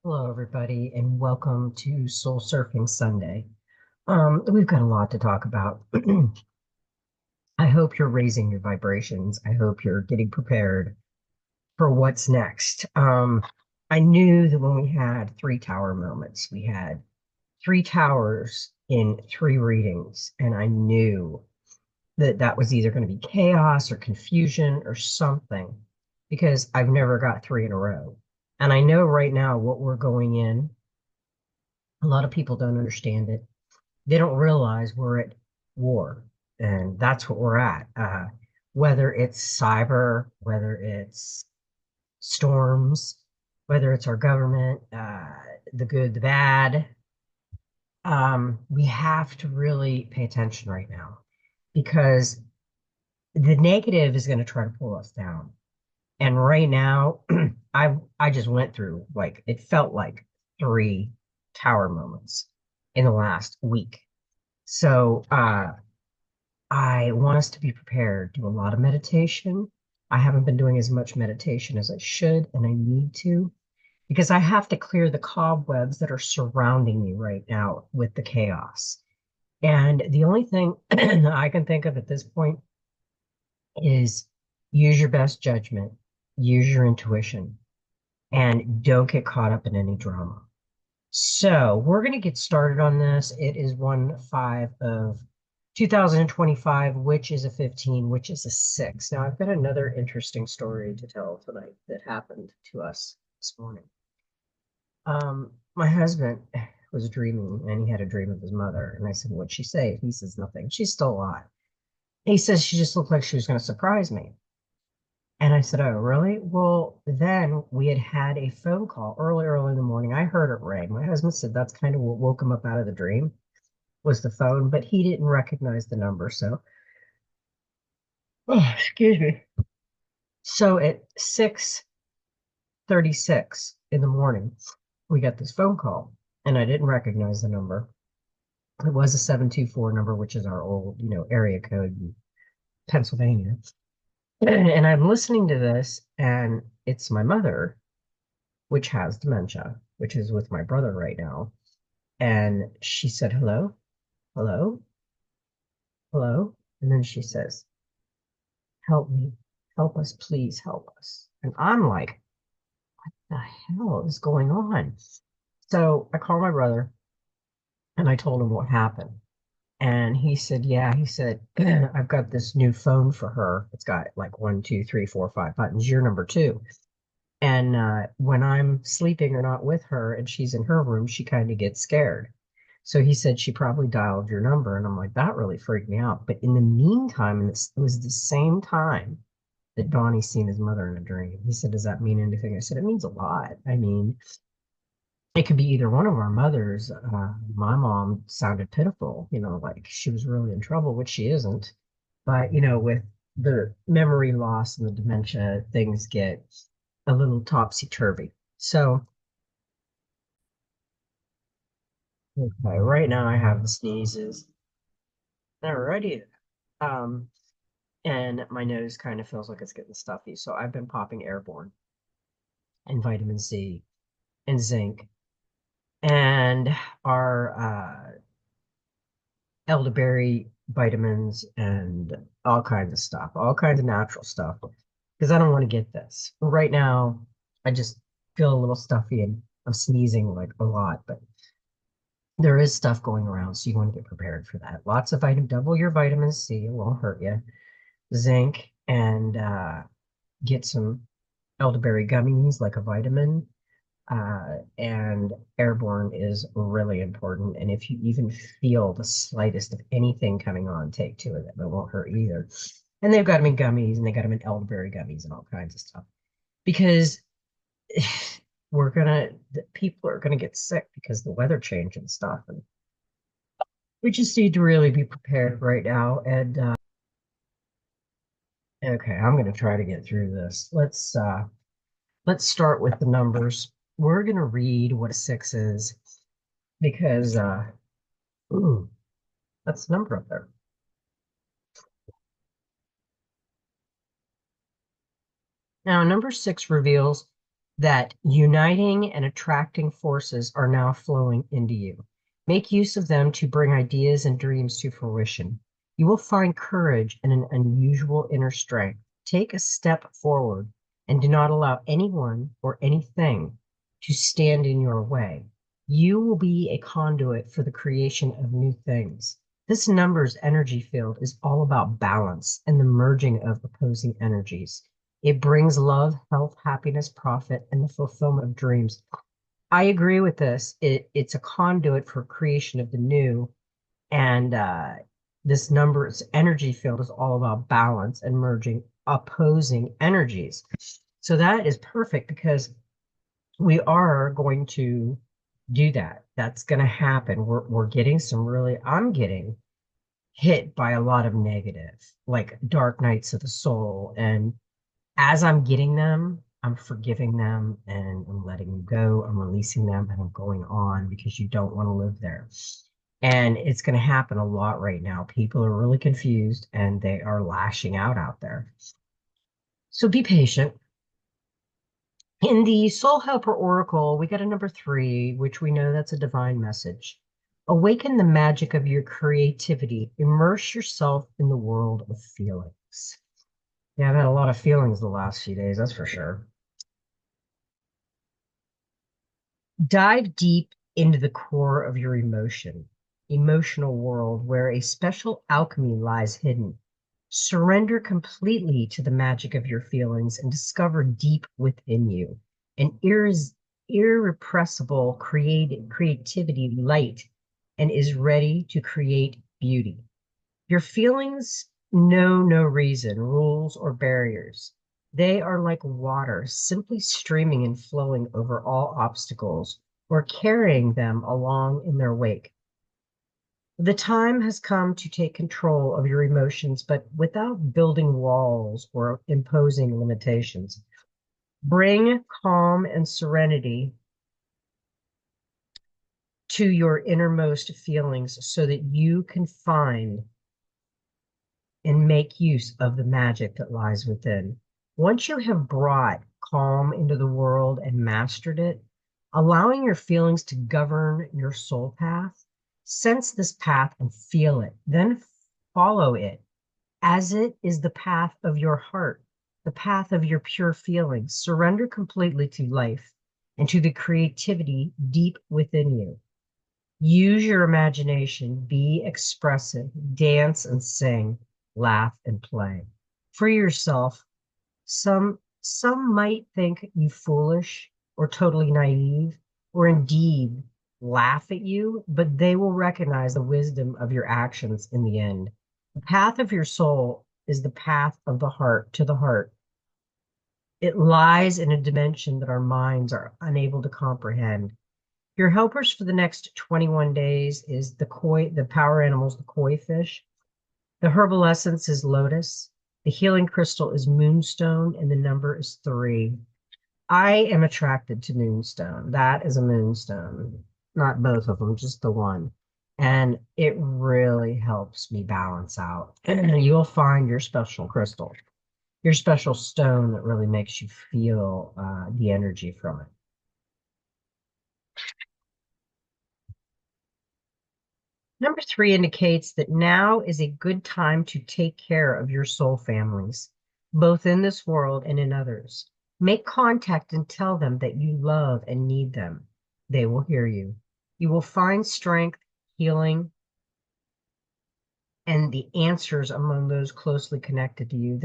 Hello, everybody, and welcome to Soul Surfing Sunday. We've got a lot to talk about. I hope you're raising your vibrations. I hope you're getting prepared for what's next. I knew that when we had three tower moments, we had three towers in three readings, and I knew that that was either going to be chaos or confusion or something because I've never got three in a row. And I know right now what we're going in. A lot of people don't understand it. They don't realize we're at war, and that's what we're at. Whether it's cyber, whether it's storms, whether it's our government, the good, the bad, we have to really pay attention right now because the negative is going to try to pull us down. And right now, I just went through like it felt like three tower moments in the last week. So I want us to be prepared, do a lot of meditation. I haven't been doing as much meditation as I should, and I need to because I have to clear the cobwebs that are surrounding me right now with the chaos. And the only thing I can think of at this point is use your best judgment, use your intuition, and don't get caught up in any drama. So we're going to get started on this. It is 1/5 of 2025, which is a 15, which is a 6. Now, I've got another interesting story to tell tonight that happened to us this morning. My husband was dreaming and he had a dream of his mother. And I said, "What'd she say?" He says, "Nothing. She's still alive." He says, "She just looked like she was going to surprise me." And I said, "Oh, really?" Well, then we had had a phone call early in the morning. I heard it ring. My husband said that's kind of what woke him up out of the dream was the phone, but he didn't recognize the number. So, oh, excuse me. So at 6:36 in the morning, we got this phone call, and I didn't recognize the number. It was a 724 number, which is our old, area code in Pennsylvania. And I'm listening to this, and it's my mother, which has dementia, which is with my brother right now. And she said, "Hello, hello, hello." And then she says, "Help me, help us, please help us." And I'm like, the hell is going on? So I called my brother and I told him what happened. And he said, "Yeah," he said, "I've got this new phone for her. It's got like one, two, three, four, five buttons. You're number two." And when I'm sleeping or not with her and she's in her room, she kind of gets scared. So he said she probably dialed your number. And I'm like, that really freaked me out. But in the meantime, and this was the same time that Donnie seen his mother in a dream. He said, "Does that mean anything?" I said, "It means a lot. I mean, it could be either one of our mothers. My mom sounded pitiful, like she was really in trouble, which she isn't. But, with the memory loss and the dementia, things get a little topsy-turvy. So, okay, right now I have the sneezes. Alrighty. Um, and my nose kind of feels like it's getting stuffy. So I've been popping airborne and vitamin C and zinc and our elderberry vitamins and all kinds of stuff, all kinds of natural stuff, because I don't want to get this. Right now, I just feel a little stuffy and I'm sneezing like a lot, but there is stuff going around, so you want to get prepared for that. Lots of vitamin, double your vitamin C, it won't hurt you. Zinc, and get some elderberry gummies like a vitamin. And airborne is really important. And if you even feel the slightest of anything coming on, take two of them. It won't hurt either. And they've got them in gummies and they got them in elderberry gummies and all kinds of stuff. Because people are gonna get sick because the weather change and stuff. And we just need to really be prepared right now. And okay, I'm gonna try to get through this. Let's start with the numbers. We're gonna read what a 6 is because ooh, that's the number up there. Now, number 6 reveals that uniting and attracting forces are now flowing into you. Make use of them to bring ideas and dreams to fruition. You will find courage and an unusual inner strength. Take a step forward and do not allow anyone or anything to stand in your way. You will be a conduit for the creation of new things. This number's energy field is all about balance and the merging of opposing energies. It brings love, health, happiness, profit, and the fulfillment of dreams. I agree with this. It's a conduit for creation of the new. And this number's energy field is all about balance and merging opposing energies. So that is perfect because we are going to do that. That's going to happen. We're getting some really, I'm getting hit by a lot of negative, like dark nights of the soul. And as I'm getting them, I'm forgiving them and I'm letting them go. I'm releasing them and I'm going on because you don't want to live there. And it's going to happen a lot right now. People are really confused and they are lashing out there. So be patient. In the Soul Helper Oracle, we got a number 3, which we know that's a divine message. Awaken the magic of your creativity. Immerse yourself in the world of feelings. Yeah, I've had a lot of feelings the last few days, that's for sure. Dive deep into the core of your emotional world where a special alchemy lies hidden. Surrender completely to the magic of your feelings and discover deep within you an irrepressible creativity light and is ready to create beauty. Your feelings know no reason, rules, or barriers. They are like water, simply streaming and flowing over all obstacles or carrying them along in their wake. The time has come to take control of your emotions, but without building walls or imposing limitations. Bring calm and serenity to your innermost feelings so that you can find and make use of the magic that lies within. Once you have brought calm into the world and mastered it, allowing your feelings to govern your soul path, sense this path and feel it, then follow it as it is the path of your heart, the path of your pure feelings. Surrender completely to life and to the creativity deep within you. Use your imagination, be expressive, dance and sing, laugh and play. Free yourself. Some might think you foolish or totally naive, or indeed laugh at you, but they will recognize the wisdom of your actions in the end. The path of your soul is the path of the heart to the heart. It lies in a dimension that our minds are unable to comprehend. Your helpers for the next 21 days is the power animals, the koi fish. The herbal essence is lotus. The healing crystal is moonstone, and the number is 3. I am attracted to moonstone. That is a moonstone, not both of them, just the one. And it really helps me balance out. You'll find your special crystal, your special stone that really makes you feel the energy from it. Number 3 indicates that now is a good time to take care of your soul families, both in this world and in others. Make contact and tell them that you love and need them. They will hear you. You will find strength, healing, and the answers among those closely connected to you.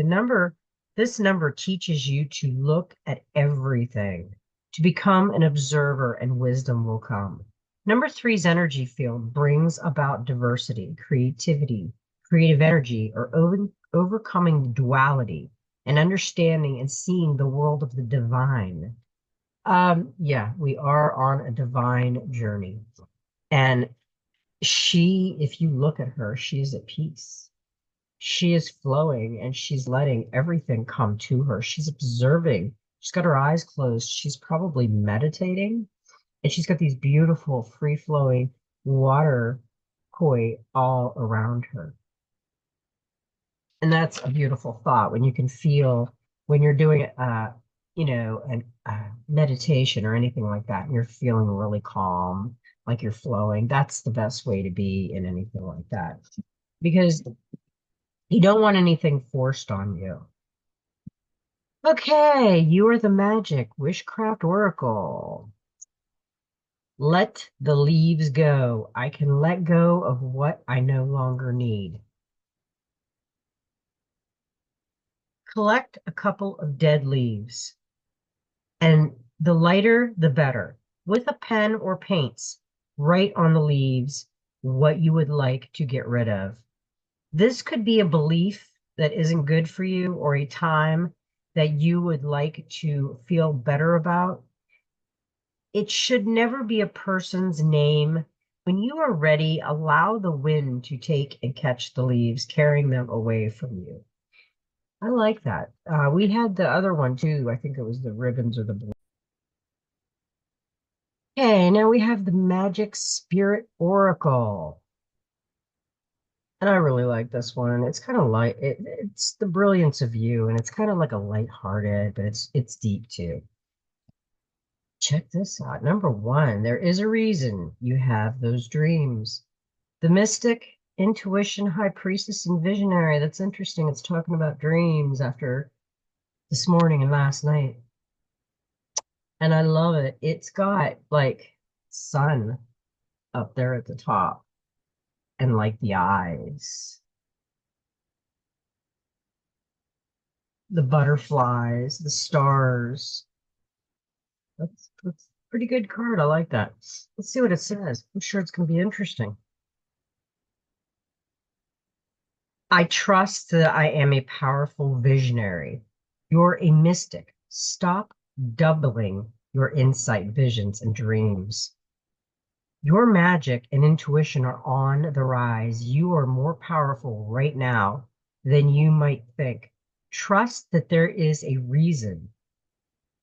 This number teaches you to look at everything, to become an observer, and wisdom will come. Number 3's energy field brings about diversity, creativity, creative energy, or overcoming duality and understanding and seeing the world of the divine. Yeah, we are on a divine journey. And if you look at her, she is at peace. She is flowing and she's letting everything come to her. She's observing. She's got her eyes closed. She's probably meditating and she's got these beautiful free flowing water koi all around her. And that's a beautiful thought when you can feel when you're doing, and meditation or anything like that, and you're feeling really calm, like you're flowing, that's the best way to be in anything like that. Because you don't want anything forced on you. Okay, you are the magic witchcraft oracle. Let the leaves go. I can let go of what I no longer need. Collect a couple of dead leaves, and the lighter, the better. With a pen or paints, write on the leaves what you would like to get rid of. This could be a belief that isn't good for you or a time that you would like to feel better about. It should never be a person's name. When you are ready, allow the wind to take and catch the leaves, carrying them away from you. I like that. We had the other one too. I think it was the ribbons or the blue. Okay, now we have the Magic Spirit Oracle. And I really like this one. It's kind of light. It's the brilliance of you, and it's kind of like a lighthearted, but it's deep too. Check this out. Number one, there is a reason you have those dreams. The mystic, intuition, high priestess, and visionary. That's interesting. It's talking about dreams after this morning and last night. And I love it. It's got like sun up there at the top and like the eyes, the butterflies, the stars. That's a pretty good card. I like that. Let's see what it says. I'm sure it's going to be interesting. I trust that I am a powerful visionary. You're a mystic. Stop doubling your insight, visions, and dreams. Your magic and intuition are on the rise. You are more powerful right now than you might think. Trust that there is a reason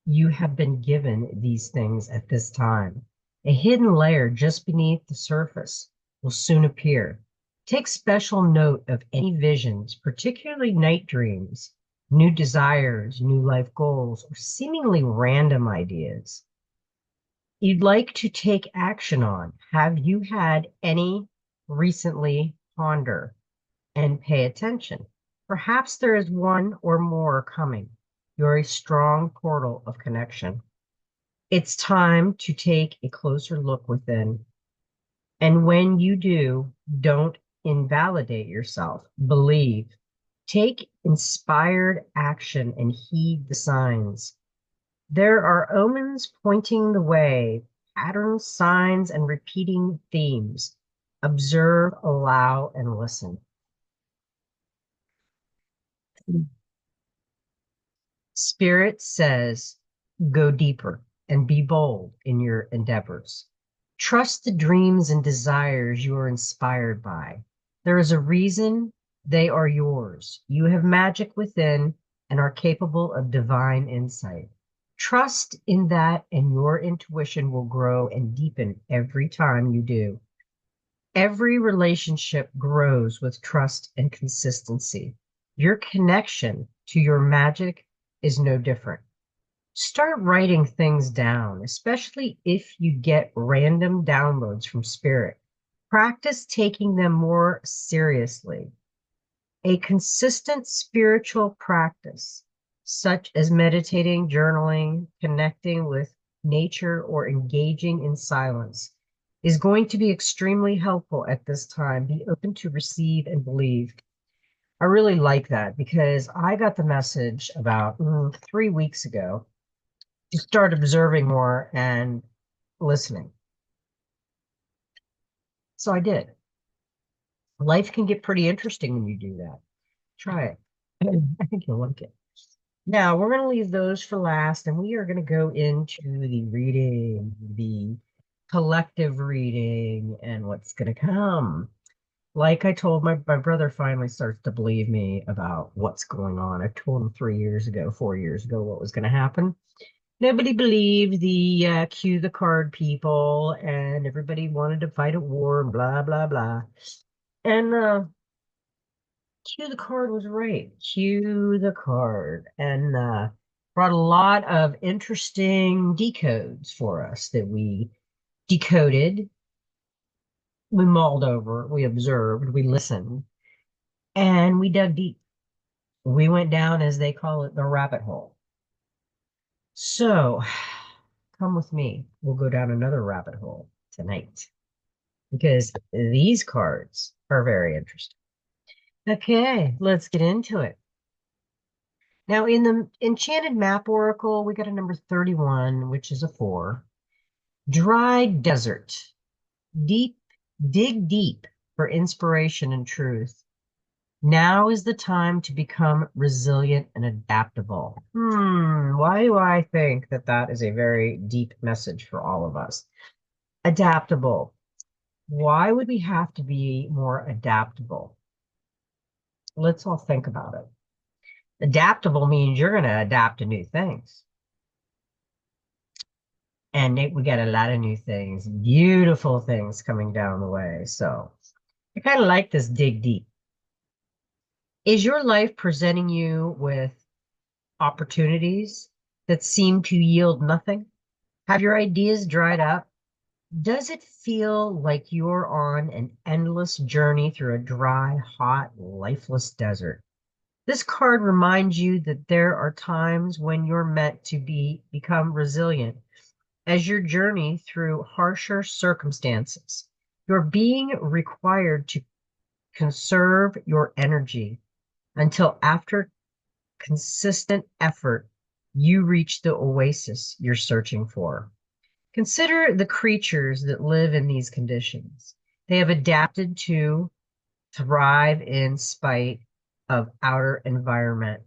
you have been given these things at this time. A hidden layer just beneath the surface will soon appear. Take special note of any visions, particularly night dreams, new desires, new life goals, or seemingly random ideas you'd like to take action on. Have you had any recently? Ponder and pay attention. Perhaps there is one or more coming. You're a strong portal of connection. It's time to take a closer look within. And when you do, don't invalidate yourself. Believe. Take inspired action and heed the signs. There are omens pointing the way, patterns, signs, and repeating themes. Observe, allow, and listen. Spirit says, go deeper and be bold in your endeavors. Trust the dreams and desires you are inspired by. There is a reason they are yours. You have magic within and are capable of divine insight. Trust in that, and your intuition will grow and deepen every time you do. Every relationship grows with trust and consistency. Your connection to your magic is no different. Start writing things down, especially if you get random downloads from spirit. Practice taking them more seriously. A consistent spiritual practice, such as meditating, journaling, connecting with nature, or engaging in silence, is going to be extremely helpful at this time. Be open to receive and believe. I really like that because I got the message about 3 weeks ago to start observing more and listening. So I did. Life can get pretty interesting when you do that. Try it. I think you'll like it. Now, we're going to leave those for last, and we are going to go into the reading, the collective reading, and what's going to come. Like I told my brother finally starts to believe me about what's going on. I told him 3 years ago, 4 years ago, what was going to happen. Nobody believed the cue the card people, and everybody wanted to fight a war and blah, blah, blah. And cue the card was right. Cue the card. And brought a lot of interesting decodes for us that we decoded, we mulled over, we observed, we listened, and we dug deep. We went down, as they call it, the rabbit hole. So come with me. We'll go down another rabbit hole tonight because these cards are very interesting. Okay, let's get into it. Now, in the Enchanted Map Oracle, we got a number 31, which is a 4. Dry desert. Deep, dig deep for inspiration and truth. Now is the time to become resilient and adaptable. Why do I think that that is a very deep message for all of us? Adaptable. Why would we have to be more adaptable? Let's all think about it. Adaptable means you're going to adapt to new things. And we got a lot of new things, beautiful things coming down the way. So I kind of like this dig deep. Is your life presenting you with opportunities that seem to yield nothing? Have your ideas dried up? Does it feel like you're on an endless journey through a dry, hot, lifeless desert? This card reminds you that there are times when you're meant to become resilient as your journey through harsher circumstances. You're being required to conserve your energy until after consistent effort, you reach the oasis you're searching for. Consider the creatures that live in these conditions. They have adapted to thrive in spite of outer environment.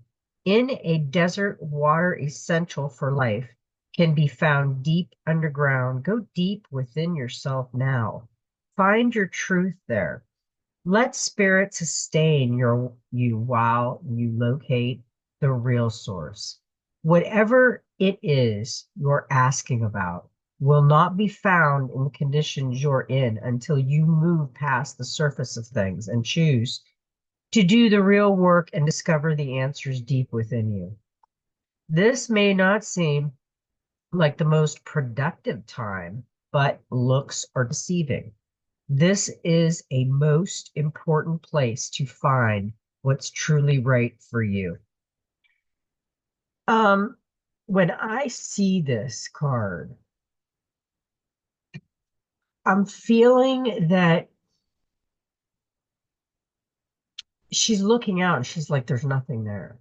In a desert, water essential for life can be found deep underground. Go deep within yourself now. Find your truth there. Let spirit sustain you while you locate the real source. Whatever it is you're asking about will not be found in the conditions you're in until you move past the surface of things and choose to do the real work and discover the answers deep within you. This may not seem like the most productive time, but looks are deceiving. This is a most important place to find what's truly right for you. Um, when I see this card, I'm feeling that she's looking out and she's like, there's nothing there.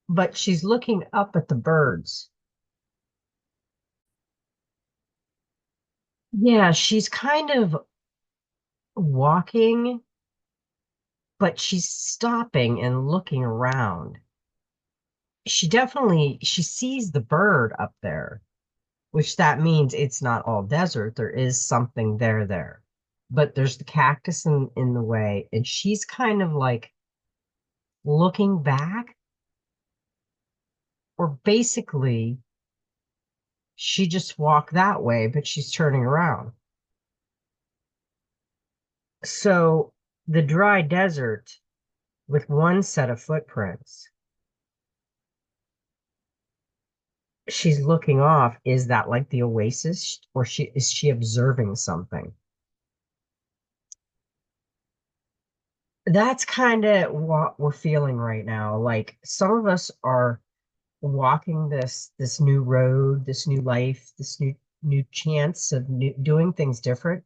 But she's looking up at the birds. Yeah, she's kind of walking, but she's stopping and looking around. She sees the bird up there, which that means it's not all desert. There is something there. But there's the cactus in the way, and she's kind of like looking back, or basically she just walked that way, but she's turning around. So the dry desert with one set of footprints, she's looking off. Is that like the oasis, or is she observing something? That's kind of what we're feeling right now. Like some of us are walking this new road, this new life, this new chance of doing things different.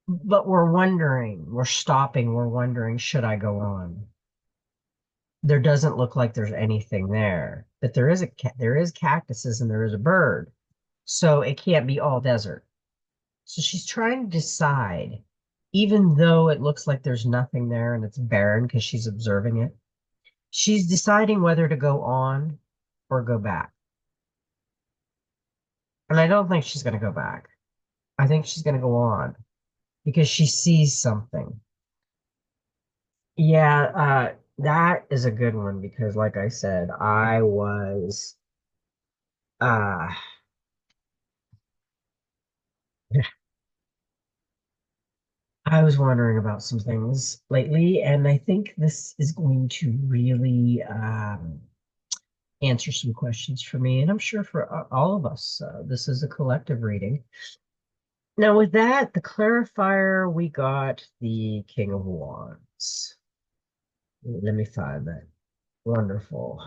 But we're stopping, we're wondering, should I go on? There doesn't look like there's anything there, but there is cactuses and there is a bird, so it can't be all desert. So she's trying to decide, even though it looks like there's nothing there and it's barren because she's observing it. She's deciding whether to go on or go back. And I don't think she's going to go back. I think she's going to go on because she sees something. Yeah, that is a good one because, like I said, uh, I was wondering about some things lately, and I think this is going to really answer some questions for me, and I'm sure for all of us. This is a collective reading. Now, with that, the clarifier, we got the King of Wands. Let me find that. Wonderful.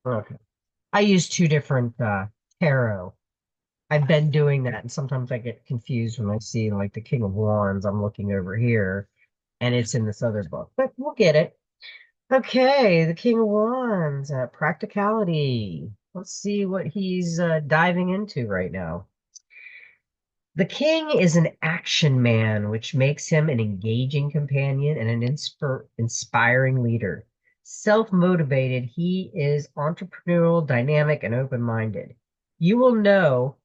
Okay. I use two different tarot. I've been doing that, and sometimes I get confused when I see like the King of Wands. I'm looking over here, and it's in this other book, but we'll get it. Okay, the King of Wands, practicality. Let's see what he's diving into right now. The king is an action man, which makes him an engaging companion and an inspiring leader. Self motivated, he is entrepreneurial, dynamic, and open minded. You will know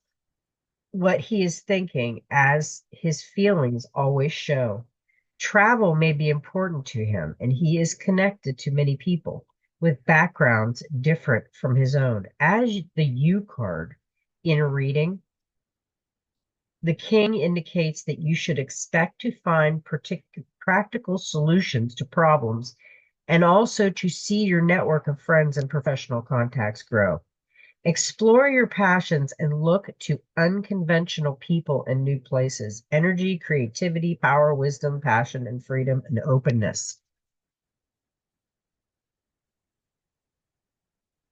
what he is thinking as his feelings always show. Travel may be important to him, and he is connected to many people with backgrounds different from his own. As the U card in a reading, the king indicates that you should expect to find practical solutions to problems and also to see your network of friends and professional contacts grow. Explore your passions and look to unconventional people and new places. Energy, creativity, power, wisdom, passion, and freedom and openness.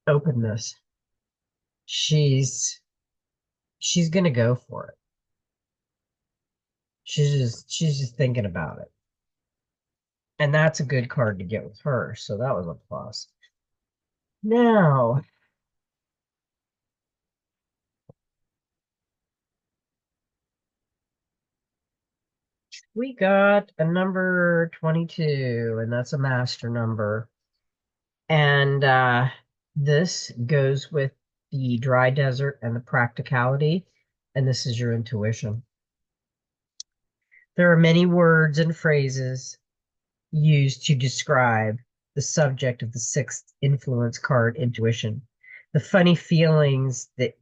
Openness. She's she's gonna go for it. She's just thinking about it. And that's a good card to get with her. So that was a plus. Now, we got a number 22, and that's a master number. And this goes with the dry desert and the practicality. And this is your intuition. There are many words and phrases used to describe the subject of the sixth influence card, intuition. The funny feelings, the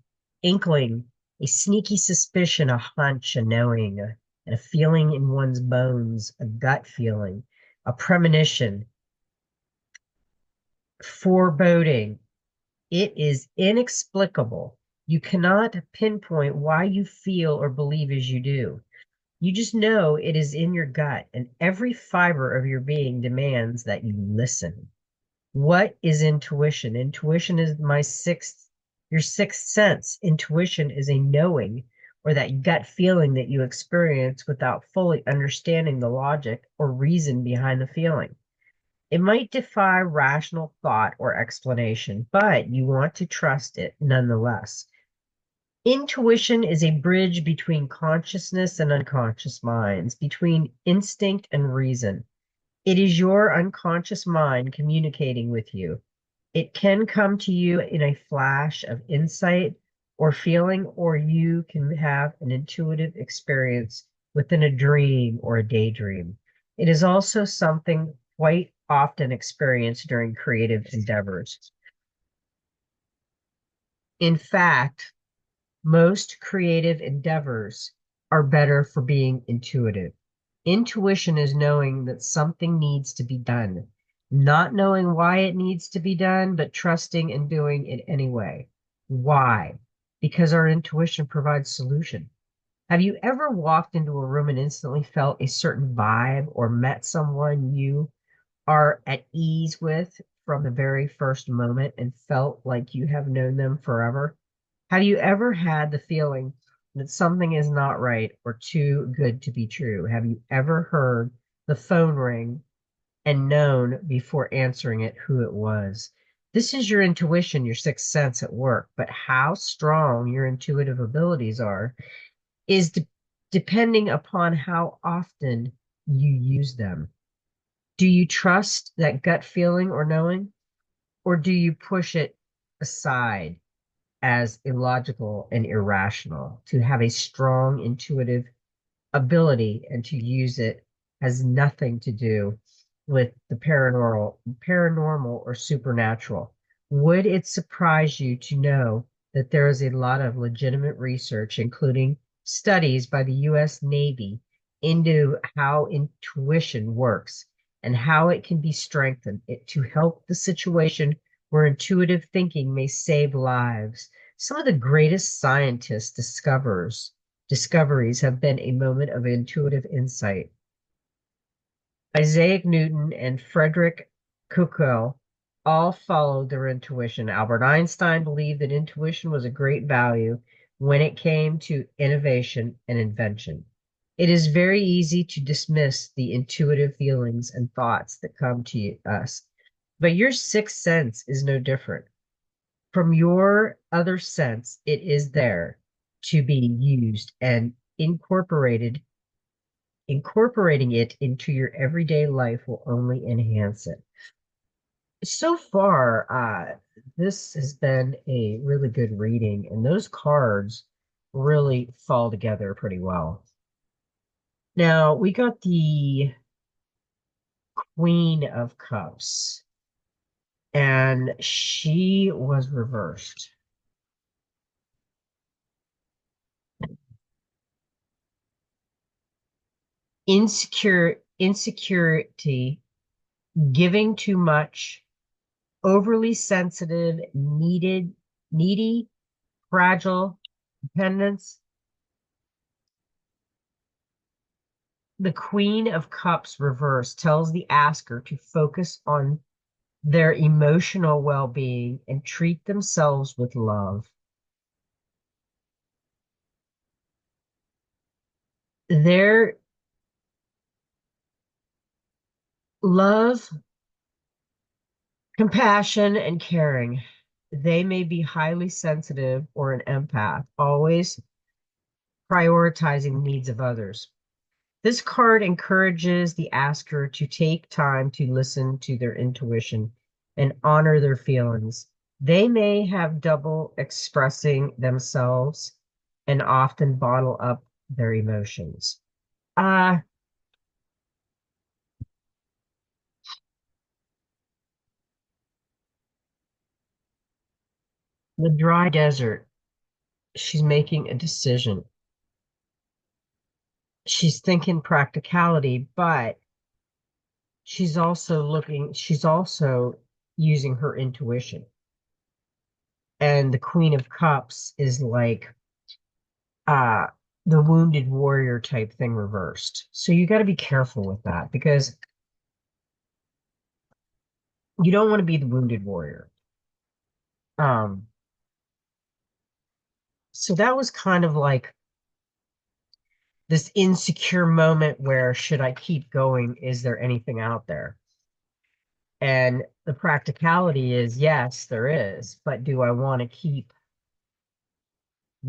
inkling, a sneaky suspicion, a hunch, a knowing, and a feeling in one's bones, a gut feeling, a premonition, foreboding. It is inexplicable. You cannot pinpoint why you feel or believe as you do. You just know it is in your gut, and every fiber of your being demands that you listen. What is intuition? Intuition is your sixth sense. Intuition is a knowing or that gut feeling that you experience without fully understanding the logic or reason behind the feeling. It might defy rational thought or explanation, but you want to trust it nonetheless. Intuition is a bridge between consciousness and unconscious minds, between instinct and reason. It is your unconscious mind communicating with you. It can come to you in a flash of insight or feeling, or you can have an intuitive experience within a dream or a daydream. It is also something quite often experienced during creative endeavors. In fact, most creative endeavors are better for being intuitive. Intuition is knowing that something needs to be done, not knowing why it needs to be done, but trusting and doing it anyway. Why? Because our intuition provides solution. Have you ever walked into a room and instantly felt a certain vibe or met someone you are at ease with from the very first moment and felt like you have known them forever? Have you ever had the feeling that something is not right or too good to be true? Have you ever heard the phone ring and known before answering it who it was? This is your intuition, your sixth sense at work, but how strong your intuitive abilities are is depending upon how often you use them. Do you trust that gut feeling or knowing, or do you push it aside as illogical and irrational? To have a strong intuitive ability and to use it has nothing to do with the paranormal or supernatural. Would it surprise you to know that there is a lot of legitimate research, including studies by the US Navy, into how intuition works and how it can be strengthened to help the situation where intuitive thinking may save lives. Some of the greatest scientists discoveries have been a moment of intuitive insight. Isaac Newton and Frederick Kuckel all followed their intuition. Albert Einstein believed that intuition was a great value when it came to innovation and invention. It is very easy to dismiss the intuitive feelings and thoughts that come to us, but your sixth sense is no different. From your other sense, it is there to be used and incorporating it into your everyday life will only enhance it. So far, this has been a really good reading, and those cards really fall together pretty well. Now, we got the Queen of Cups, and she was reversed. Insecurity, giving too much, overly sensitive, needy, fragile, dependence. The Queen of Cups reverse tells the asker to focus on their emotional well-being and treat themselves with love. Their love, compassion, and caring. They may be highly sensitive or an empath, always prioritizing the needs of others. This card encourages the asker to take time to listen to their intuition and honor their feelings. They may have double expressing themselves and often bottle up their emotions. Uh, the dry desert, she's making a decision. She's thinking practicality, but she's also using her intuition. And the Queen of Cups is like uh the wounded warrior type thing reversed. So you got to be careful with that because you don't want to be the wounded warrior. Um, so that was kind of like this insecure moment where should I keep going? Is there anything out there? And the practicality is yes, there is, but do I want to keep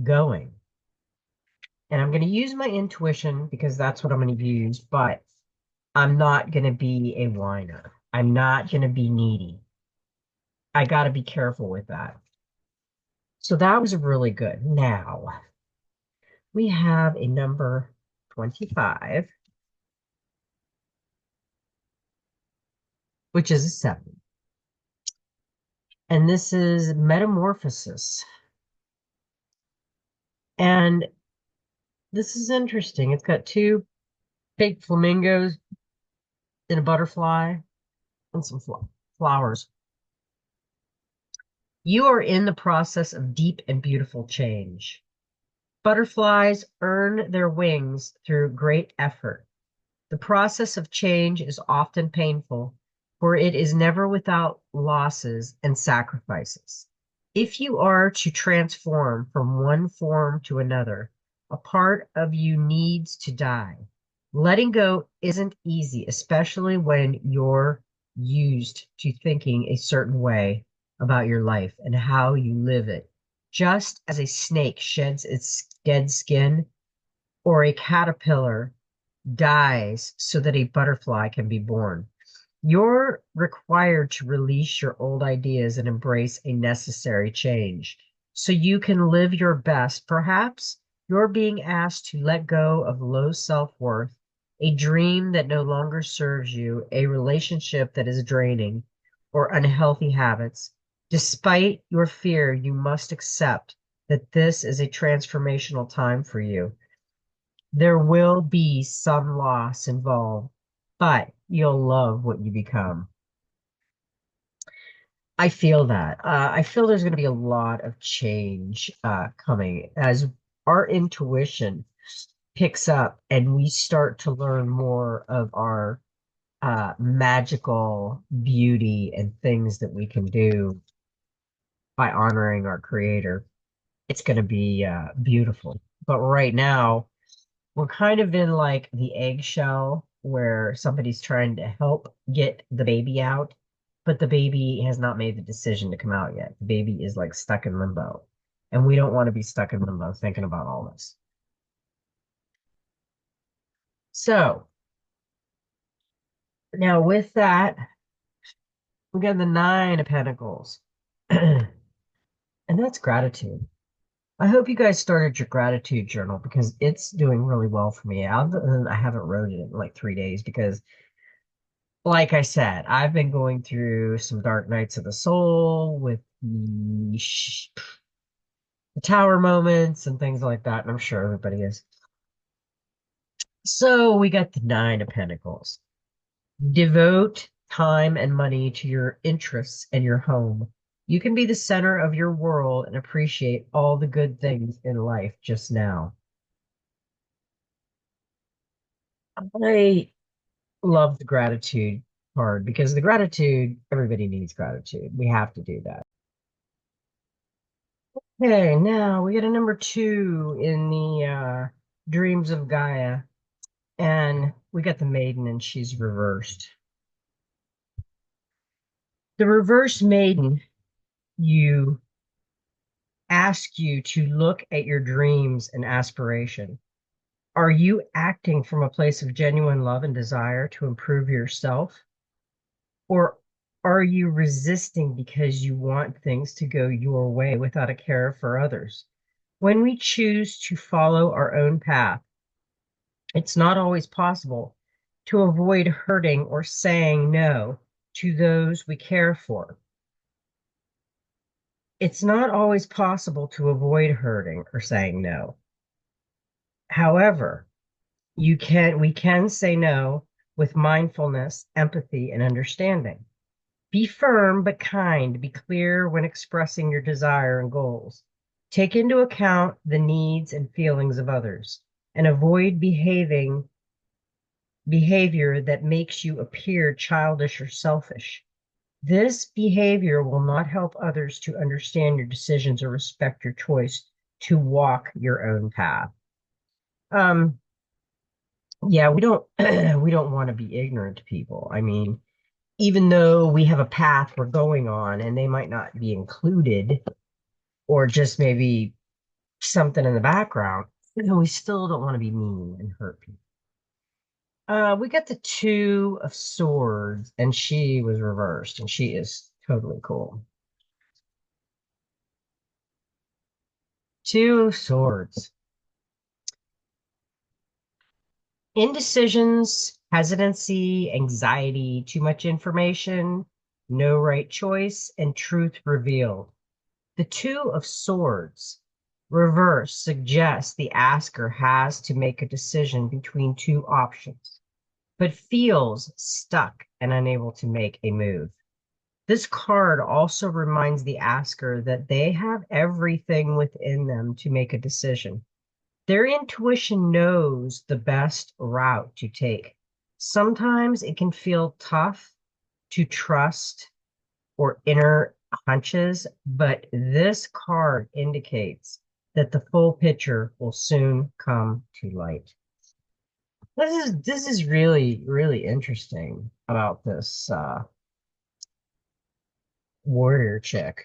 going? And I'm going to use my intuition because that's what I'm going to use, but I'm not going to be a whiner. I'm not going to be needy. I got to be careful with that. So that was really good. Now we have a number 25, which is a 7. And this is metamorphosis. And this is interesting. It's got two big flamingos and a butterfly and some flowers. You are in the process of deep and beautiful change. Butterflies earn their wings through great effort. The process of change is often painful, for it is never without losses and sacrifices. If you are to transform from one form to another, a part of you needs to die. Letting go isn't easy, especially when you're used to thinking a certain way about your life and how you live it. Just as a snake sheds its dead skin or a caterpillar dies so that a butterfly can be born. You're required to release your old ideas and embrace a necessary change so you can live your best. Perhaps you're being asked to let go of low self-worth, a dream that no longer serves you, a relationship that is draining, or unhealthy habits. Despite your fear, you must accept that this is a transformational time for you. There will be some loss involved, but you'll love what you become. I feel that. I feel there's going to be a lot of change coming as our intuition picks up and we start to learn more of our magical beauty and things that we can do by honoring our creator. It's going to be beautiful. But right now, we're kind of in like the eggshell where somebody's trying to help get the baby out, but the baby has not made the decision to come out yet. The baby is like stuck in limbo. And we don't want to be stuck in limbo thinking about all this. So now with that, we got the Nine of Pentacles. And that's gratitude. I hope you guys started your gratitude journal because it's doing really well for me. I haven't wrote it in like 3 days because, like I said, I've been going through some dark nights of the soul with the tower moments and things like that, and I'm sure everybody is. So we got the Nine of Pentacles. Devote time and money to your interests and your home. You can be the center of your world and appreciate all the good things in life just now. I love the gratitude card because the gratitude, everybody needs gratitude. We have to do that. Okay, now we get a number two in the Dreams of Gaia, and we got the Maiden, and she's reversed. The reverse Maiden, you ask you to look at your dreams and aspiration. Are you acting from a place of genuine love and desire to improve yourself? Or are you resisting because you want things to go your way without a care for others? When we choose to follow our own path, it's not always possible to avoid hurting or saying no to those we care for. It's not always possible to avoid hurting or saying no. However, we can say no with mindfulness, empathy, and understanding. Be firm but kind. Be clear when expressing your desire and goals. Take into account the needs and feelings of others and avoid behavior that makes you appear childish or selfish. This behavior will not help others to understand your decisions or respect your choice to walk your own path. Um, yeah, we don't we don't want to be ignorant to people. I mean, even though we have a path we're going on and they might not be included or just maybe something in the background, we still don't want to be mean and hurt people. We got the Two of Swords, and she was reversed, and she is totally cool. Two of Swords. Indecisions, hesitancy, anxiety, too much information, no right choice, and truth revealed. The Two of Swords reverse suggests the asker has to make a decision between two options, but feels stuck and unable to make a move. This card also reminds the asker that they have everything within them to make a decision. Their intuition knows the best route to take. Sometimes it can feel tough to trust or inner hunches, but this card indicates that the full picture will soon come to light. This is really interesting about this warrior chick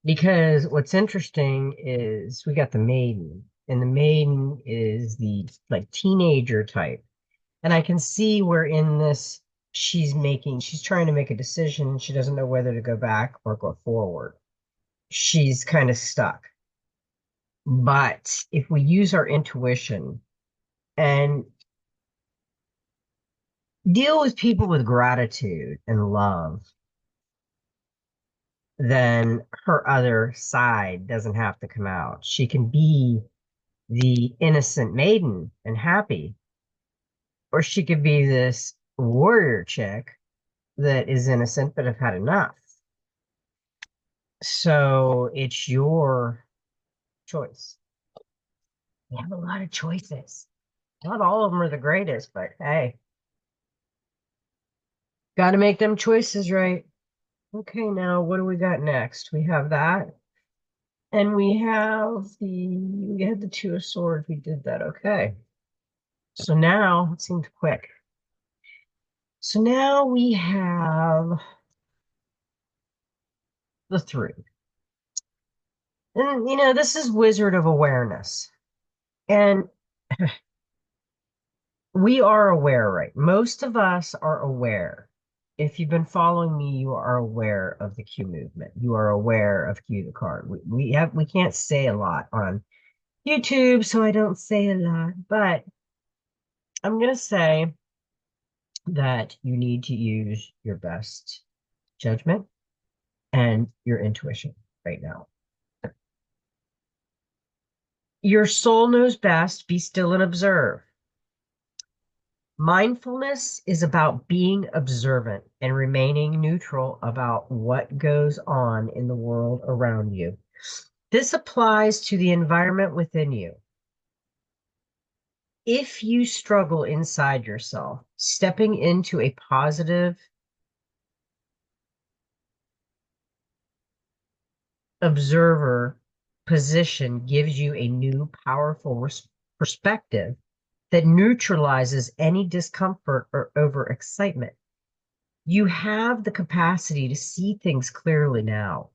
because what's interesting is we got the maiden, and the maiden is the like teenager type, and I can see where in this she's trying to make a decision. She doesn't know whether to go back or go forward. She's kind of stuck. But if we use our intuition and deal with people with gratitude and love, then her other side doesn't have to come out. She can be the innocent maiden and happy, or she could be this warrior chick that is innocent but have had enough. So it's your choice. We have a lot of choices. Not all of them are the greatest, but hey, got to make them choices right. Okay, now what do we got next? We have that. And we had the two of swords. We did that. Okay. So now it seemed quick. So now we have the three. And this is Wizard of Awareness. And we are aware, right? Most of us are aware. If you've been following me, you are aware of the Q movement. You are aware of Q the card. We can't say a lot on YouTube, so I don't say a lot, but I'm gonna say that you need to use your best judgment and your intuition right now. Your soul knows best. Be still and observe. Mindfulness is about being observant and remaining neutral about what goes on in the world around you. This applies to the environment within you. If you struggle inside yourself, stepping into a positive observer position gives you a new, powerful perspective that neutralizes any discomfort or overexcitement. You have the capacity to see things clearly now,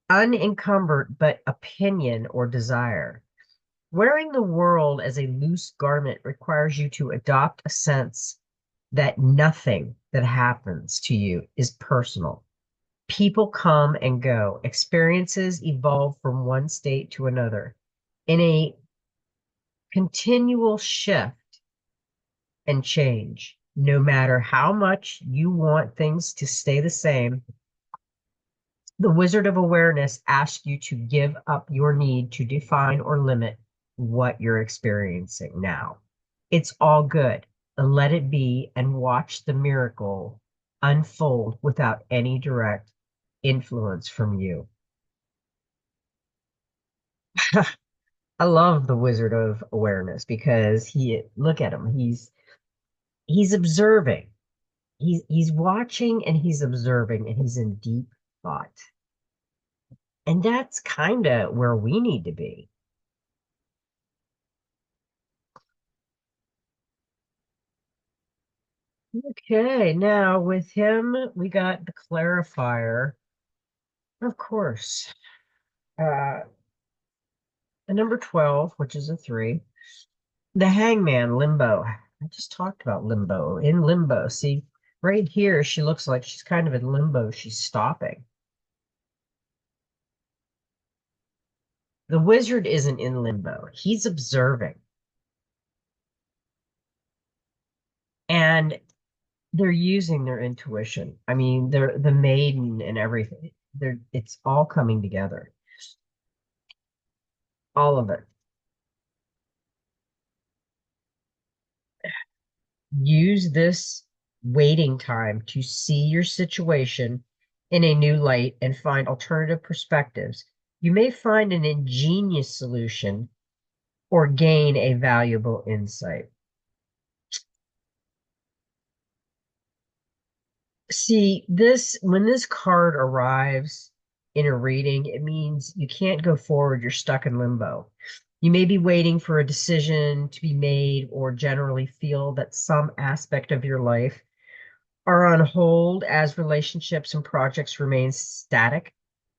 unencumbered but opinion or desire. Wearing the world as a loose garment requires you to adopt a sense that nothing that happens to you is personal. People come and go, experiences evolve from one state to another. In a continual shift and change, no matter how much you want things to stay the same, the Wizard of Awareness asks you to give up your need to define or limit what you're experiencing now. It's all good. Let it be and watch the miracle unfold without any direct influence from you. I love the Wizard of Awareness because look at him. He's observing. He's watching and he's observing and he's in deep thought. And that's kind of where we need to be. Okay, now with him, we got the clarifier, of course. The number 12, which is a 3. The hangman, limbo. I just talked about limbo. In limbo. See, right here, she looks like she's kind of in limbo. She's stopping. The wizard isn't in limbo. He's observing. And they're using their intuition. I mean, they're the maiden and everything. It's all coming together. All of it. Use this waiting time to see your situation in a new light and find alternative perspectives. You may find an ingenious solution or gain a valuable insight. See, when this card arrives in a reading, it means you can't go forward, you're stuck in limbo. You may be waiting for a decision to be made or generally feel that some aspect of your life are on hold as relationships and projects remain static.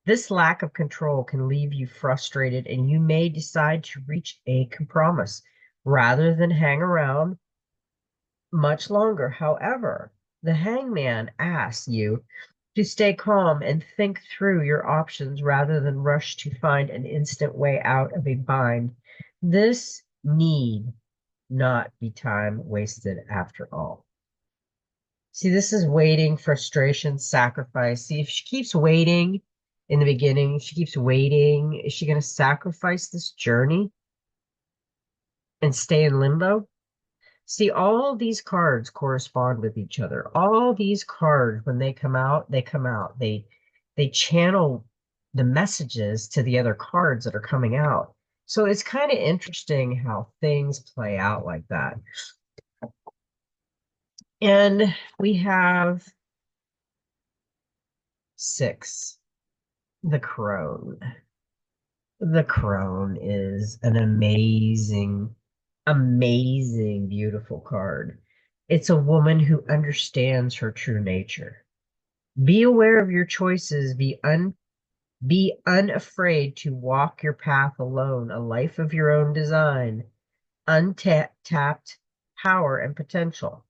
This lack of control can leave you frustrated, and you may decide to reach a compromise rather than hang around much longer. However, the hangman asks you to stay calm and think through your options rather than rush to find an instant way out of a bind. This need not be time wasted after all. See, this is waiting, frustration, sacrifice. See, if she keeps waiting in the beginning, she keeps waiting, is she going to sacrifice this journey? and stay in limbo. See, all these cards correspond with each other. All these cards, when they come out, they come out. They channel the messages to the other cards that are coming out. So it's kind of interesting how things play out like that. And we have 6, the crone. The crone is an amazing, amazing, beautiful card. It's a woman who understands her true nature. Be aware of your choices. Be unafraid to walk your path alone, a life of your own design, untapped power and potential,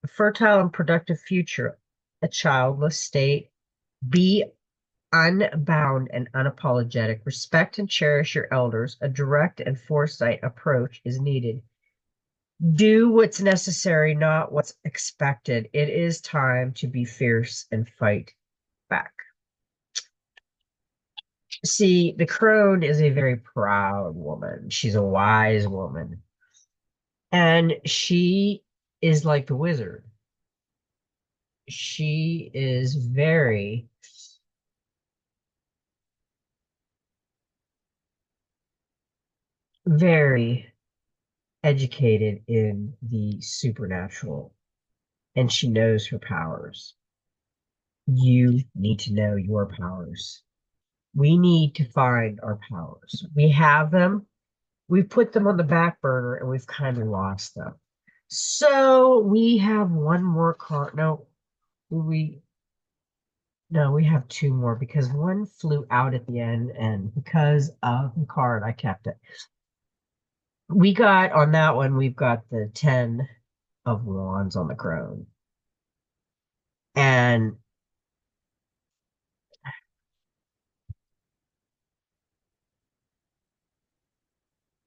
a fertile and productive future, a childless state. Be unbound and unapologetic. Respect and cherish your elders. A direct and foresight approach is needed. Do what's necessary, not what's expected. It is time to be fierce and fight back. See, the crone is a very proud woman. She's a wise woman. And she is like the wizard. She is very educated in the supernatural, and she knows her powers. You need to know your powers. We need to find our powers. We have them, we've put them on the back burner, and we've kind of lost them. So we have one more card. We no, we have 2 more because one flew out at the end, and because of the card, I kept it. We got on that one, we've got the 10 of Wands on the crone. And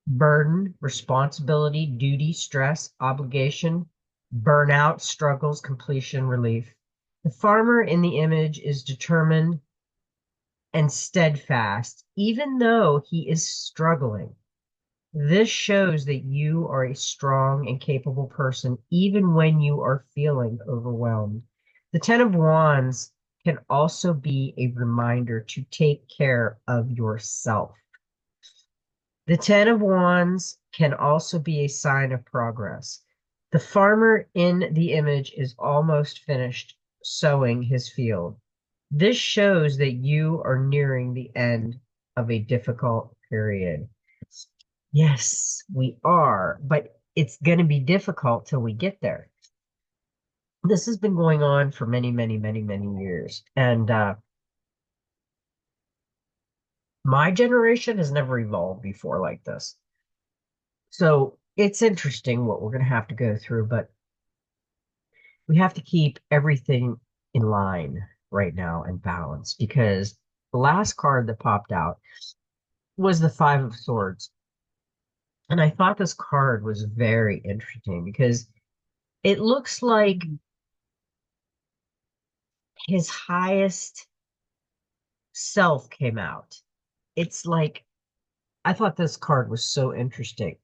burden, responsibility, duty, stress, obligation, burnout, struggles, completion, relief. The farmer in the image is determined and steadfast, even though he is struggling. This shows that you are a strong and capable person, even when you are feeling overwhelmed. The Ten of Wands can also be a reminder to take care of yourself. The Ten of Wands can also be a sign of progress. The farmer in the image is almost finished sowing his field. This shows that you are nearing the end of a difficult period. Yes, we are, but it's going to be difficult till we get there. This has been going on for many, many, many, many years. And my generation has never evolved before like this. So it's interesting what we're going to have to go through, but we have to keep everything in line right now and balance because the last card that popped out was the Five of Swords. And I thought this card was very interesting because it looks like his highest self came out. It's like, I thought this card was so interesting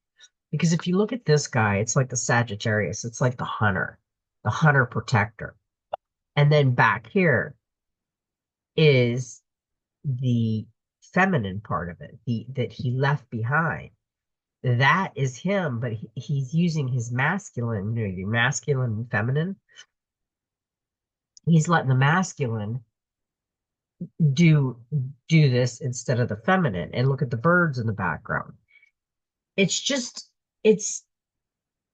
because if you look at this guy, it's like the Sagittarius, it's like the hunter protector. And then back here is the feminine part of it, that he left behind. That is him, but he's using his masculine, your masculine and feminine. He's letting the masculine do do this instead of the feminine. And look at the birds in the background. It's just it's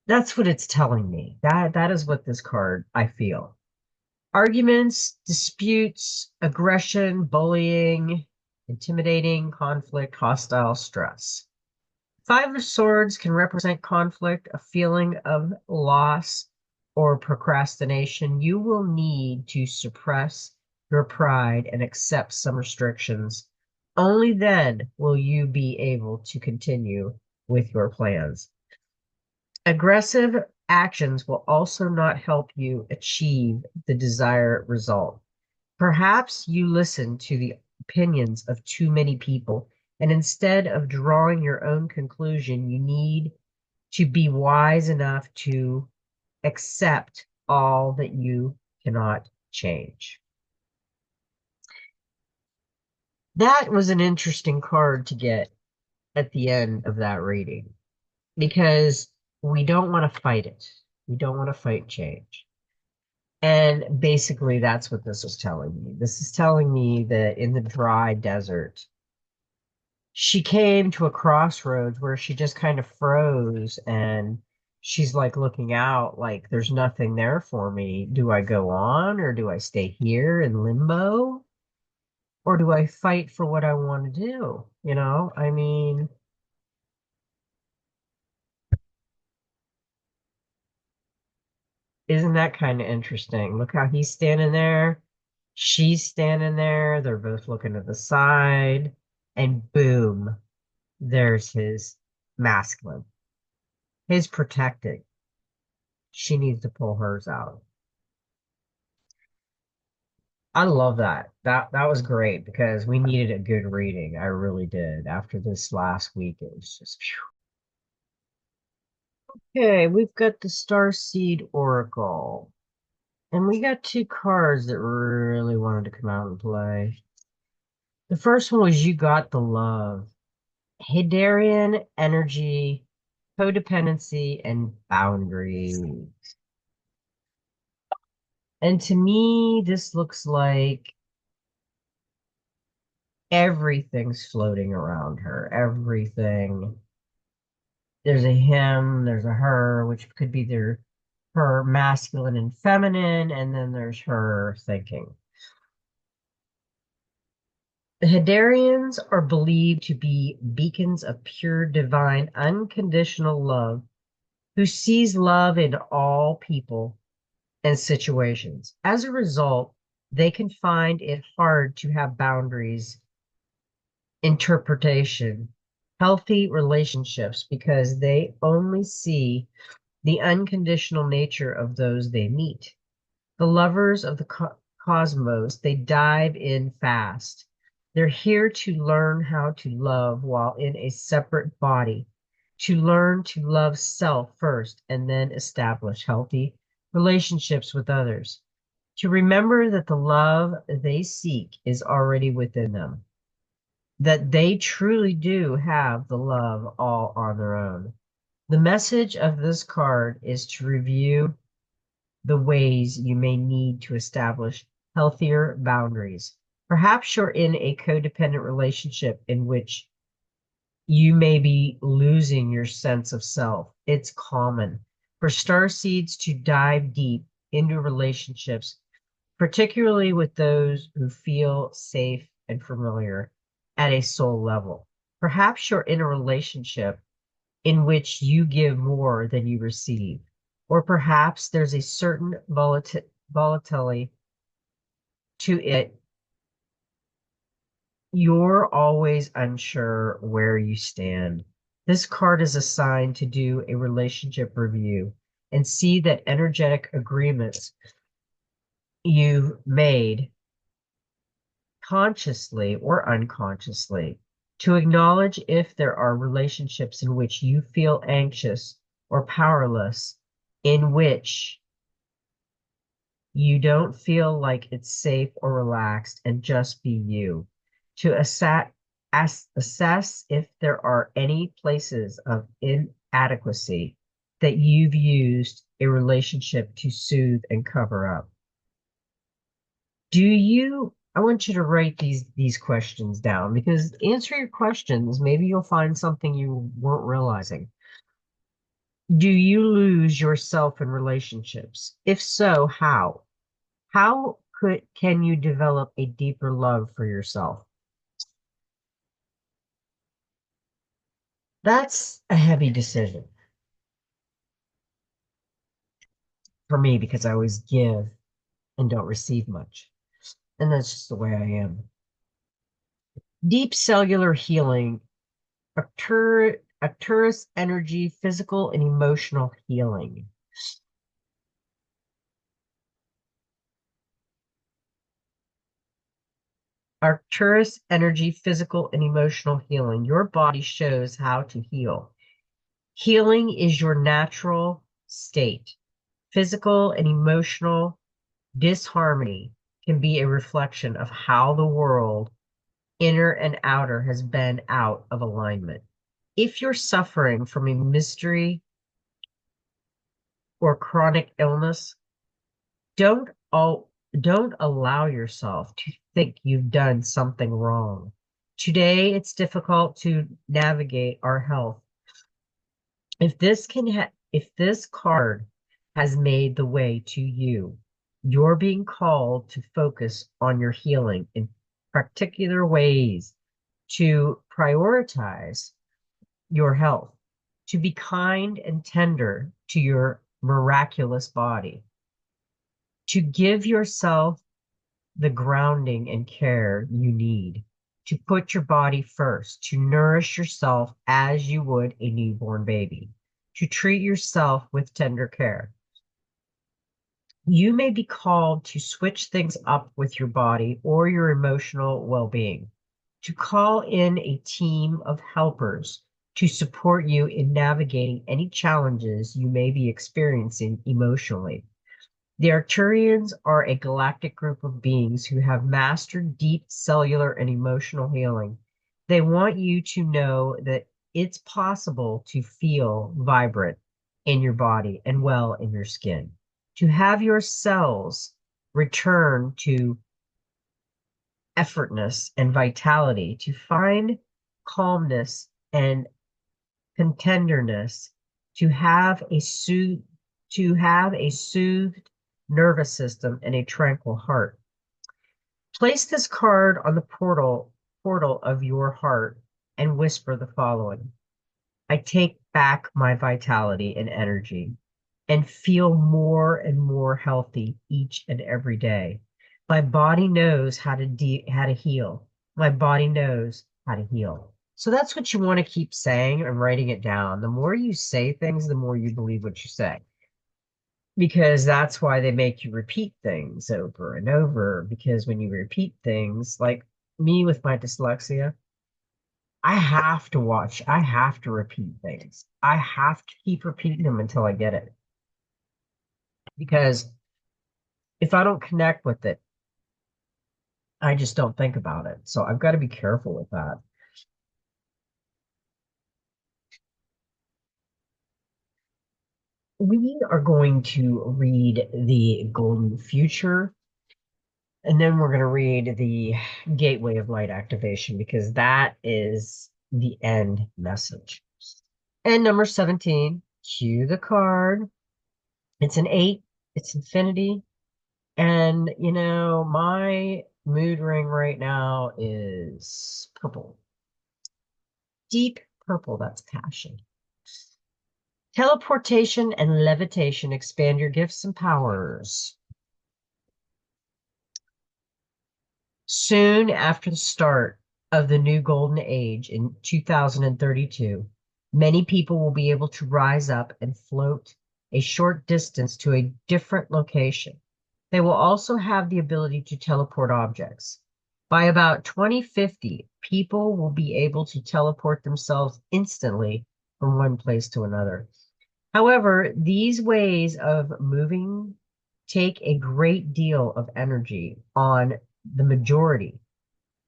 that's what it's telling me. That is what this card I feel. Arguments, disputes, aggression, bullying, intimidating, conflict, hostile, stress. Five of Swords can represent conflict, a feeling of loss, or procrastination. You will need to suppress your pride and accept some restrictions. Only then will you be able to continue with your plans. Aggressive actions will also not help you achieve the desired result. Perhaps you listen to the opinions of too many people, and instead of drawing your own conclusion, you need to be wise enough to accept all that you cannot change. That was an interesting card to get at the end of that reading because we don't want to fight it. We don't want to fight change. And basically, that's what this is telling me. This is telling me that in the dry desert, she came to a crossroads where she just kind of froze and she's like looking out, like there's nothing there for me. Do I go on or do I stay here in limbo? Or do I fight for what I want to do? I mean, isn't that kind of interesting? Look how he's standing there. She's standing there. They're both looking to the side. And boom, there's his masculine, his protecting. She needs to pull hers out. I love that. That was great because we needed a good reading. I really did. After this last week, it was just phew. Okay, we've got the Starseed Oracle. And we got two cards that really wanted to come out and play. The first one was You Got the Love. Hidarian energy, codependency, and boundaries. And to me, this looks like everything's floating around her. Everything. There's a him, there's a her, which could be her masculine and feminine, and then there's her thinking. The Hadarians are believed to be beacons of pure, divine, unconditional love who sees love in all people and situations. As a result, they can find it hard to have boundaries, interpretation, healthy relationships because they only see the unconditional nature of those they meet. The lovers of the cosmos, they dive in fast. They're here to learn how to love while in a separate body, to learn to love self first and then establish healthy relationships with others, to remember that the love they seek is already within them, that they truly do have the love all on their own. The message of this card is to review the ways you may need to establish healthier boundaries. Perhaps you're in a codependent relationship in which you may be losing your sense of self. It's common for star seeds to dive deep into relationships, particularly with those who feel safe and familiar at a soul level. Perhaps you're in a relationship in which you give more than you receive. Or perhaps there's a certain volatility to it. You're always unsure where you stand. This card is assigned to do a relationship review and see that energetic agreements you've made consciously or unconsciously, to acknowledge if there are relationships in which you feel anxious or powerless, in which you don't feel like it's safe or relaxed, and just be you. To assess if there are any places of inadequacy that you've used a relationship to soothe and cover up. I want you to write these questions down because answer your questions. Maybe you'll find something you weren't realizing. Do you lose yourself in relationships? If so, how? Can you develop a deeper love for yourself? That's a heavy decision for me because I always give and don't receive much. And that's just the way I am. Deep cellular healing, Arcturus energy, physical and emotional healing. Arcturus energy, physical and emotional healing. Your body shows how to heal. Healing is your natural state. Physical and emotional disharmony can be a reflection of how the world, inner and outer, has been out of alignment. If you're suffering from a mystery or chronic illness, don't all don't allow yourself to think you've done something wrong. Today, it's difficult to navigate our health. If this card has made the way to you, you're being called to focus on your healing in particular ways, to prioritize your health, to be kind and tender to your miraculous body, to give yourself the grounding and care you need, to put your body first, to nourish yourself as you would a newborn baby, to treat yourself with tender care. You may be called to switch things up with your body or your emotional well being, to call in a team of helpers to support you in navigating any challenges you may be experiencing emotionally. The Arcturians are a galactic group of beings who have mastered deep cellular and emotional healing. They want you to know that it's possible to feel vibrant in your body and well in your skin, to have your cells return to effortness and vitality, to find calmness and contenderness, to have a soothed nervous system and a tranquil heart. Place this card on the portal of your heart and whisper the following: I take back my vitality and energy and feel more and more healthy each and every day. My body knows how to heal. My body knows how to heal. So that's what you want to keep saying and writing it down. The more you say things, the more you believe what you say, because that's why they make you repeat things over and over. Because when you repeat things, like me with my dyslexia, I have to repeat things. I have to keep repeating them until I get it. Because if I don't connect with it, I just don't think about it. So I've got to be careful with that. We are going to read the Golden Future, and then we're going to read the Gateway of Light Activation, because that is the end message. And number 17, cue the card. It's an 8, it's infinity. And, my mood ring right now is purple. Deep purple, that's passion. Teleportation and levitation expand your gifts and powers. Soon after the start of the new golden age in 2032, many people will be able to rise up and float a short distance to a different location. They will also have the ability to teleport objects. By about 2050, people will be able to teleport themselves instantly from one place to another. However, these ways of moving take a great deal of energy on the majority,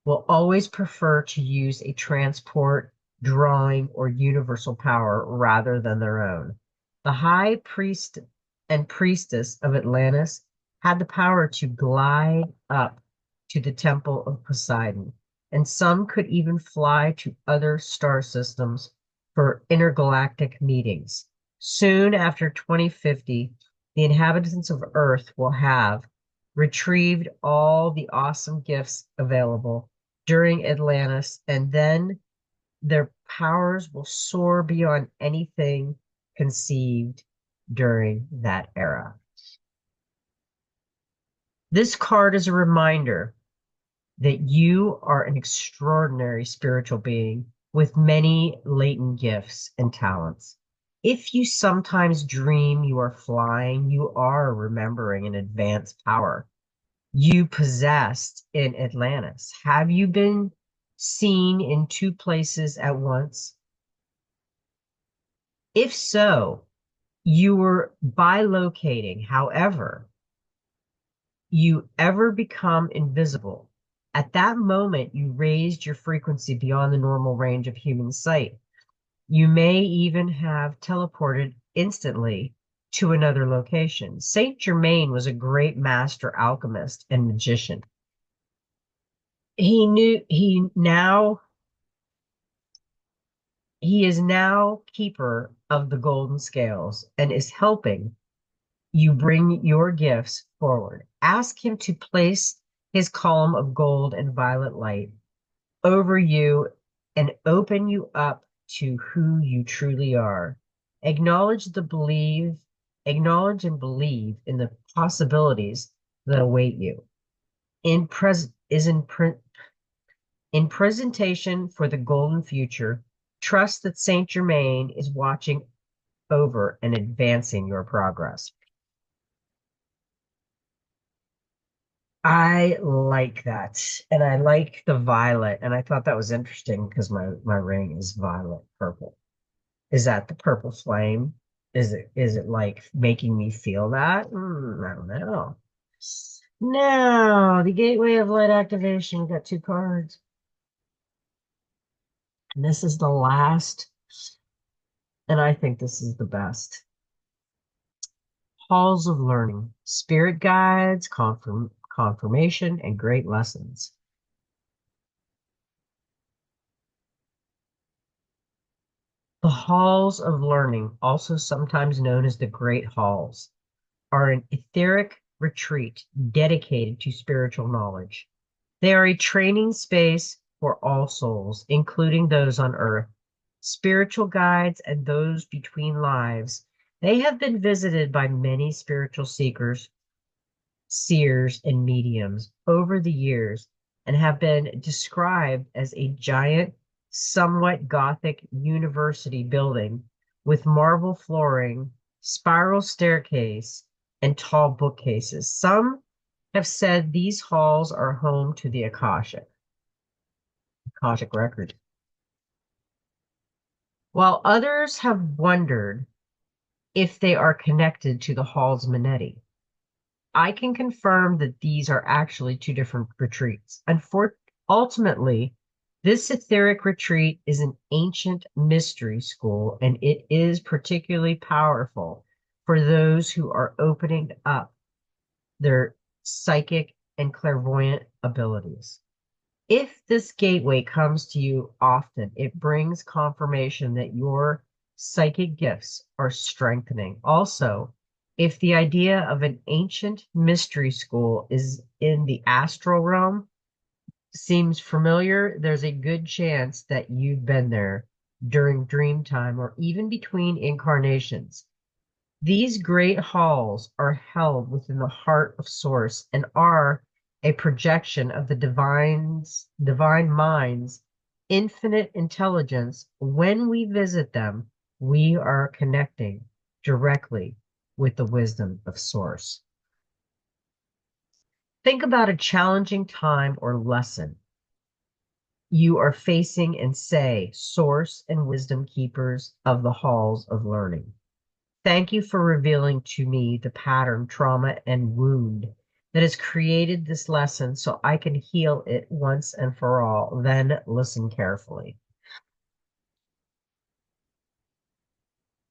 will always prefer to use a transport, drawing, or universal power rather than their own. The high priest and priestess of Atlantis had the power to glide up to the temple of Poseidon, and some could even fly to other star systems for intergalactic meetings. Soon after 2050, the inhabitants of Earth will have retrieved all the awesome gifts available during Atlantis, and then their powers will soar beyond anything conceived during that era. This card is a reminder that you are an extraordinary spiritual being with many latent gifts and talents. If you sometimes dream you are flying, you are remembering an advanced power you possessed in Atlantis. Have you been seen in two places at once? If so, you were bilocating. However, you ever become invisible. At that moment, you raised your frequency beyond the normal range of human sight. You may even have teleported instantly to another location. Saint Germain was a great master alchemist and magician. He knew he is now keeper of the golden scales and is helping you bring your gifts forward. Ask him to place his column of gold and violet light over you and open you up to who you truly are. Acknowledge the believe, acknowledge and believe in the possibilities that await you. In pres is in print in presentation for the golden future, trust that Saint Germain is watching over and advancing your progress. I like that. And I like the violet. And I thought that was interesting because my ring is violet purple. Is that the purple flame? Is it like making me feel that? I don't know. Now, the gateway of light activation. We got two cards. And this is the last, and I think this is the best. Halls of learning, spirit guides, confirmation, and great lessons. The halls of learning, also sometimes known as the Great Halls, are an etheric retreat dedicated to spiritual knowledge. They are a training space for all souls, including those on earth, spiritual guides, and those between lives. They have been visited by many spiritual seekers, seers, and mediums over the years and have been described as a giant, somewhat Gothic university building with marble flooring, spiral staircase, and tall bookcases. Some have said these halls are home to the Akashic record, while others have wondered if they are connected to the hall's Manetti. I can confirm that these are actually two different retreats. Ultimately, this etheric retreat is an ancient mystery school, and it is particularly powerful for those who are opening up their psychic and clairvoyant abilities. If this gateway comes to you often, it brings confirmation that your psychic gifts are strengthening. Also, if the idea of an ancient mystery school is in the astral realm seems familiar, there's a good chance that you've been there during dream time or even between incarnations. These great halls are held within the heart of Source and are a projection of the divine mind's infinite intelligence. When we visit them, we are connecting directly with the wisdom of Source. Think about a challenging time or lesson you are facing and say, Source and wisdom keepers of the halls of learning. Thank you for revealing to me the pattern, trauma, and wound that has created this lesson so I can heal it once and for all. Then listen carefully.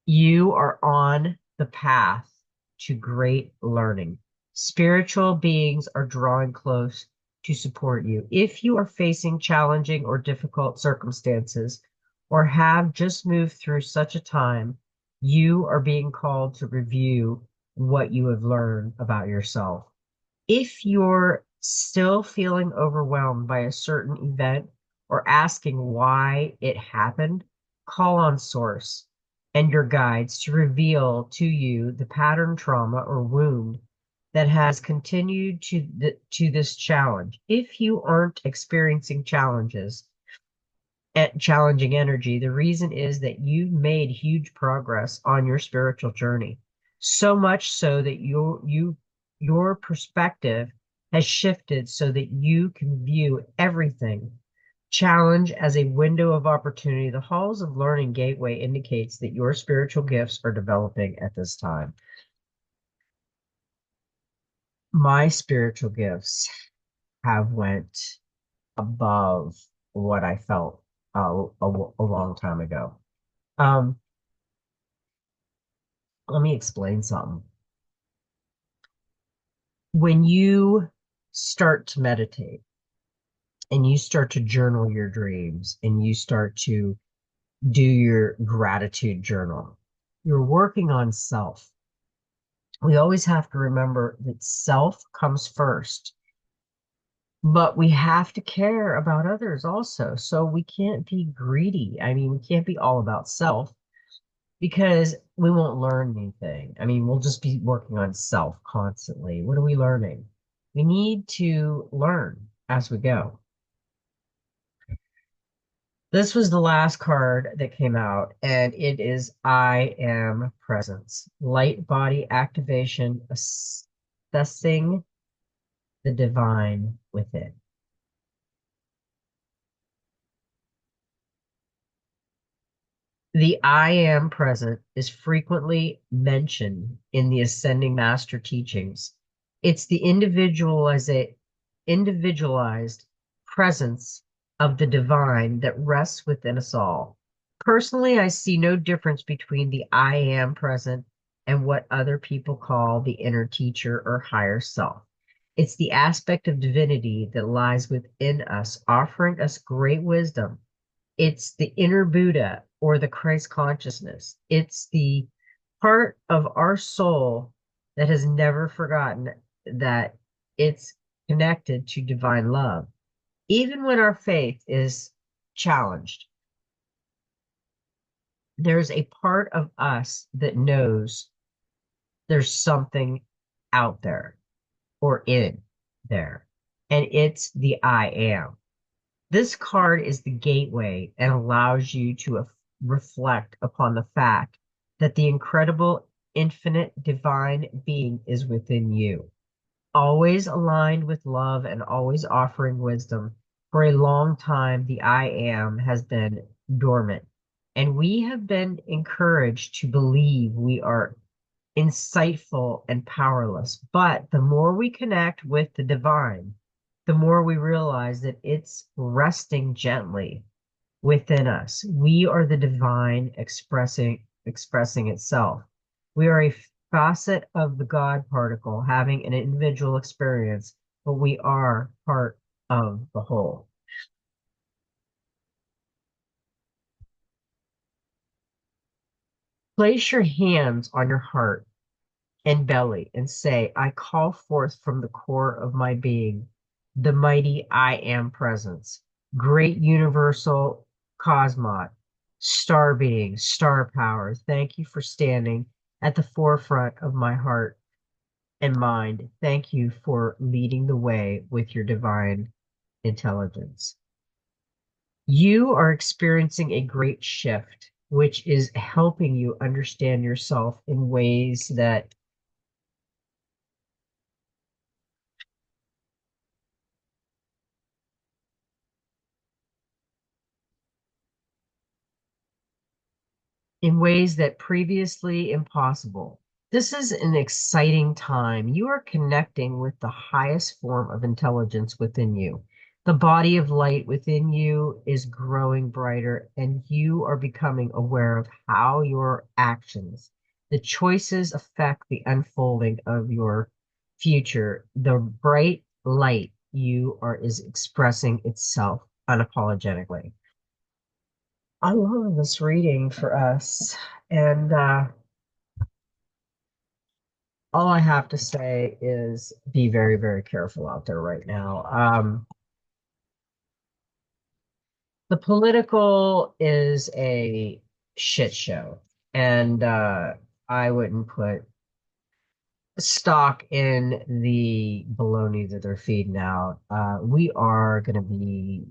You are on the path to great learning. Spiritual beings are drawing close to support you. If you are facing challenging or difficult circumstances or have just moved through such a time, you are being called to review what you have learned about yourself. If you're still feeling overwhelmed by a certain event or asking why it happened, call on Source and your guides to reveal to you the pattern, trauma, or wound that has continued to this challenge. If you aren't experiencing challenging energy, the reason is that you've made huge progress on your spiritual journey. So much so that your perspective has shifted so that you can view everything Challenge as a window of opportunity. The halls of learning gateway indicates that your spiritual gifts are developing at this time. My spiritual gifts have went above what I felt a long time ago. Um, Let me explain something. When you start to meditate and you start to journal your dreams and you start to do your gratitude journal, you're working on self. We always have to remember that self comes first, but we have to care about others also. So we can't be greedy. I mean, we can't be all about self because we won't learn anything. I mean, we'll just be working on self constantly. What are we learning? We need to learn as we go. This was the last card that came out, and it is I Am Presence. Light body activation, assessing the divine within. The I am present is frequently mentioned in the Ascending Master teachings. It's the individualized presence of the divine that rests within us all. Personally, I see no difference between the I am present and what other people call the inner teacher or higher self. It's the aspect of divinity that lies within us, offering us great wisdom. It's the inner Buddha or the Christ consciousness. It's the part of our soul that has never forgotten that it's connected to divine love. Even when our faith is challenged, there's a part of us that knows there's something out there or in there, and it's the I am. This card is the gateway and allows you to reflect upon the fact that the incredible, infinite, divine being is within you, always aligned with love and always offering wisdom. For a long time, the I am has been dormant, and we have been encouraged to believe we are insightful and powerless. But the more we connect with the divine, the more we realize that it's resting gently within us. We are the divine expressing itself. We are a facet of the God particle having an individual experience, but we are part of the whole. Place your hands on your heart and belly and say, I call forth from the core of my being the mighty I am presence, great universal cosmot, star being, star power. Thank you for standing at the forefront of my heart and mind. Thank you for leading the way with your divine intelligence. You are experiencing a great shift, which is helping you understand yourself in ways that previously impossible. This is an exciting time. You are connecting with the highest form of intelligence within you. The body of light within you is growing brighter, and you are becoming aware of how your actions, the choices affect the unfolding of your future. The bright light you are is expressing itself unapologetically. I love this reading for us. And all I have to say is be very, very careful out there right now. The political is a shit show. And I wouldn't put stock in the baloney that they're feeding out. We are going to be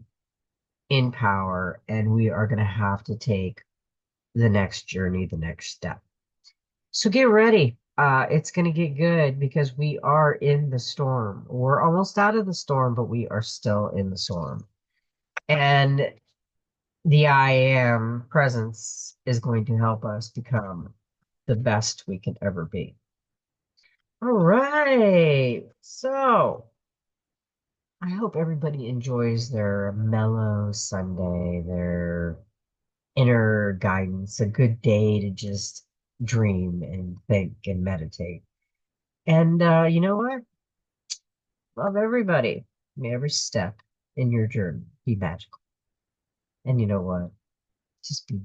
in power and we are going to have to take the next journey, the next step. So get ready. It's going to get good because we are in the storm. We're almost out of the storm, but we are still in the storm. And the I am presence is going to help us become the best we can ever be. All right. So I hope everybody enjoys their mellow Sunday, their inner guidance, a good day to just dream and think and meditate. And you know what? Love everybody. May every step in your journey be magical. And you know what? Just be